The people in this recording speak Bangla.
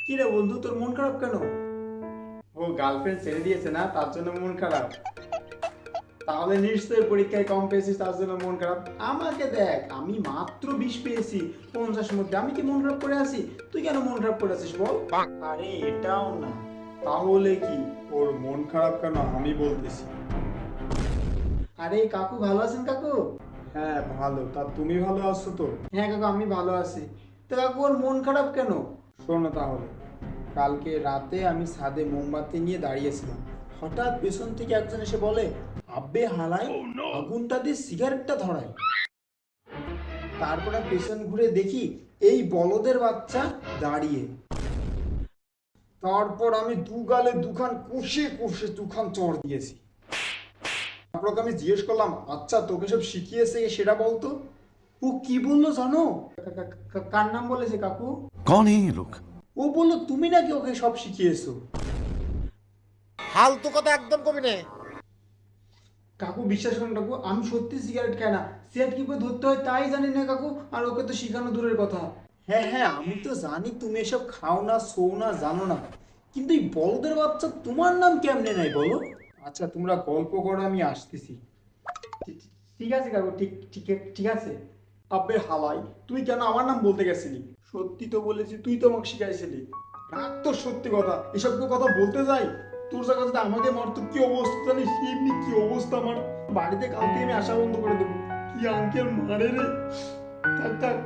কি রে বন্ধু, তোর মন খারাপ কেন? ও গার্লফ্রেন্ড ছেড়ে দিয়েছে না, তার জন্য মন খারাপ। তাহলে নিশ্চয়ই পরীক্ষায় কম পেয়েছিস, তার জন্য মন খারাপ। আমাকে দেখ, আমি মাত্র 20 পেয়েছি 50 মধ্যে, আমি কি মন খারাপ করে আছি? তুই কেন মন খারাপ করে আছিস বল? আরে এটাও না। তাহলে কি ওর মন খারাপ কেন আমি বলতেছি। আরে কাকু, ভালো আছেন কাকু? হ্যাঁ ভালো, তা তুমি ভালো আছো তো? হ্যাঁ কাকু, আমি ভালো আছি। তো কাকু, ওর মন খারাপ কেন? শোনো তাহলে, কালকে রাতে আমি ছাদে মোমবাতি নিয়ে দাঁড়িয়েছিলাম। হঠাৎ পেছন থেকে একজন এসে বলে, আব্বে হালাই, আগুনটা দিয়ে সিগারেটটা ধরায়। তারপরে পেছন ঘুরে দেখি এই বলদের বাচ্চা দাঁড়িয়ে। তারপর আমি দু গালে দুখান কষে কষে দুখান চড় দিয়েছি। তারপর ওকে আমি জিজ্ঞেস করলাম, আচ্ছা তোকে সব শিখিয়েছে কে সেটা বলতো। ও কি বললো জানো? কার নাম বলেছে কাকু? कौन है ये लोग? ও বললো তুমি নাকি ওকে সব শিখিয়েছো। ফালতু কথা একদম কবি নে। কাকু বিশ্বাস করুন কাকু, আমি সত্যি সিগারেট খাই না। সিগারেট কি করে ধরতে হয় তাই জানি না কাকু, আর ওকে তো শিখানো দূরের কথা। হ্যাঁ হ্যাঁ, আমি তো জানি তুমি এসব খাও না, শো না, জানো না। কিন্তু এই বলদের বাচ্চা তোমার নাম কেমনে নাই বলো? আচ্ছা তোমরা গল্প করো, আমি আসতেছি। ঠিক আছে কাকু, ঠিক ঠিক ঠিক আছে। আবে হালাই, তুই কেন আমার নাম বলতে গেছিলি? সত্যি তো বলেছি, তুই তো আমাকে শিখাইছিলি। রাগ তো সত্যি কথা, এসব কথা বলতে যাই। তোর জায়গা যদি আমাকে মারতো কি অবস্থা জানিস? এমনি কি অবস্থা আমার। বাড়িতে কালকে আমি আসা বন্ধ করে দেবো। কি আঙ্কেল মারে রে। থাক থাক।